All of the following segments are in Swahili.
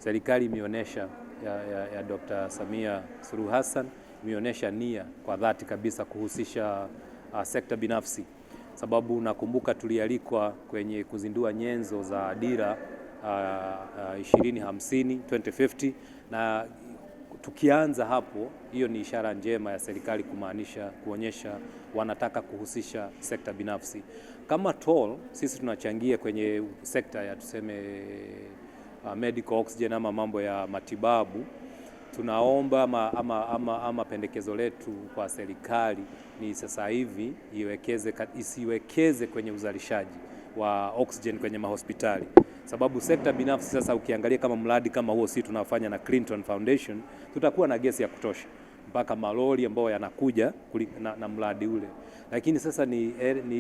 serikali imeonyesha ya Dr. Samia Suluhu Hassan imeonyesha nia kwa dhati kabisa kuhusisha sekta binafsi, sababu nakumbuka tulialikwa kwenye kuzindua nyenzo za dira 2050 na tukianza hapo, hiyo ni ishara njema ya serikali kuonyesha wanataka kuhusisha sekta binafsi. Kama TOL sisi tunachangia kwenye sekta ya tuseme medical oxygen ama mambo ya matibabu. Tunaomba ama pendekezo letu kwa serikali ni sasa hivi isiwekeze kwenye uzalishaji wa oxygen kwenye mahospitali, sababu sekta binafsi sasa ukiangalia kama mradi kama huo sisi tunafanya na Clinton Foundation, tutakuwa na gesi ya kutosha mpaka malori ambayo yanakuja na mradi ule. Lakini sasa ni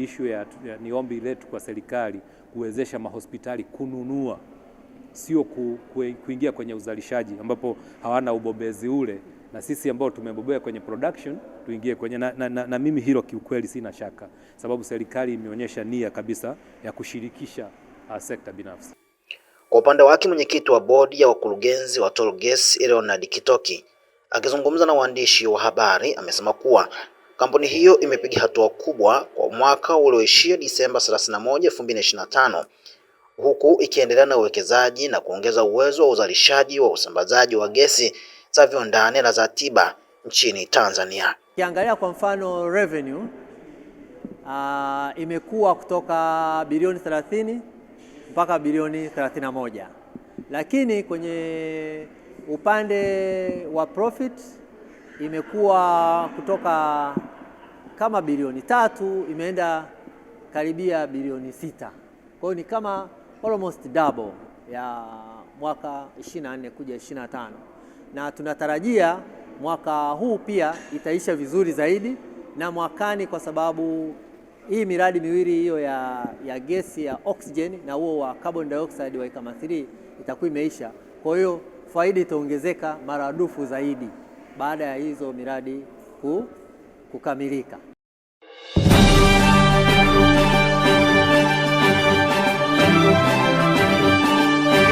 issue ni ombi letu kwa serikali kuwezesha mahospitali kununua, sio kuingia kwenye uzalishaji ambapo hawana ubobezi ule, na sisi ambao tumebobea kwenye production tuingie kwenye na mimi hilo kiukweli sina shaka, sababu serikali imeonyesha nia kabisa ya kushirikisha sekta binafsi. Kwa upande wake mwenyekiti wa bodi ya wakurugenzi wa Toll Gas Leonard Kitoki akizungumza na waandishi wa habari amesema kuwa kampuni hiyo imepiga hatua kubwa kwa mwaka ulioishia Disemba 31, 2025 huku ikiendelea na uwekezaji na kuongeza uwezo wa uzalishaji wa usambazaji wa gesi za viwandani na za tiba nchini Tanzania. Kiangalia kwa mfano revenue imekuwa kutoka bilioni 30 mpaka bilioni 31, lakini kwenye upande wa profit imekuwa kutoka kama bilioni 3 imeenda karibia bilioni 6. Kwa hiyo ni kama almost double ya mwaka 24 kuja 25, na tunatarajia mwaka huu pia itaisha vizuri zaidi na mwakani, kwa sababu hii miradi miwili hiyo ya gesi ya oxygen na huo wa carbon dioxide wa Ikama 3 itakuwa imeisha. Kwa hiyo faida itaongezeka maradufu zaidi baada ya hizo miradi kukamilika.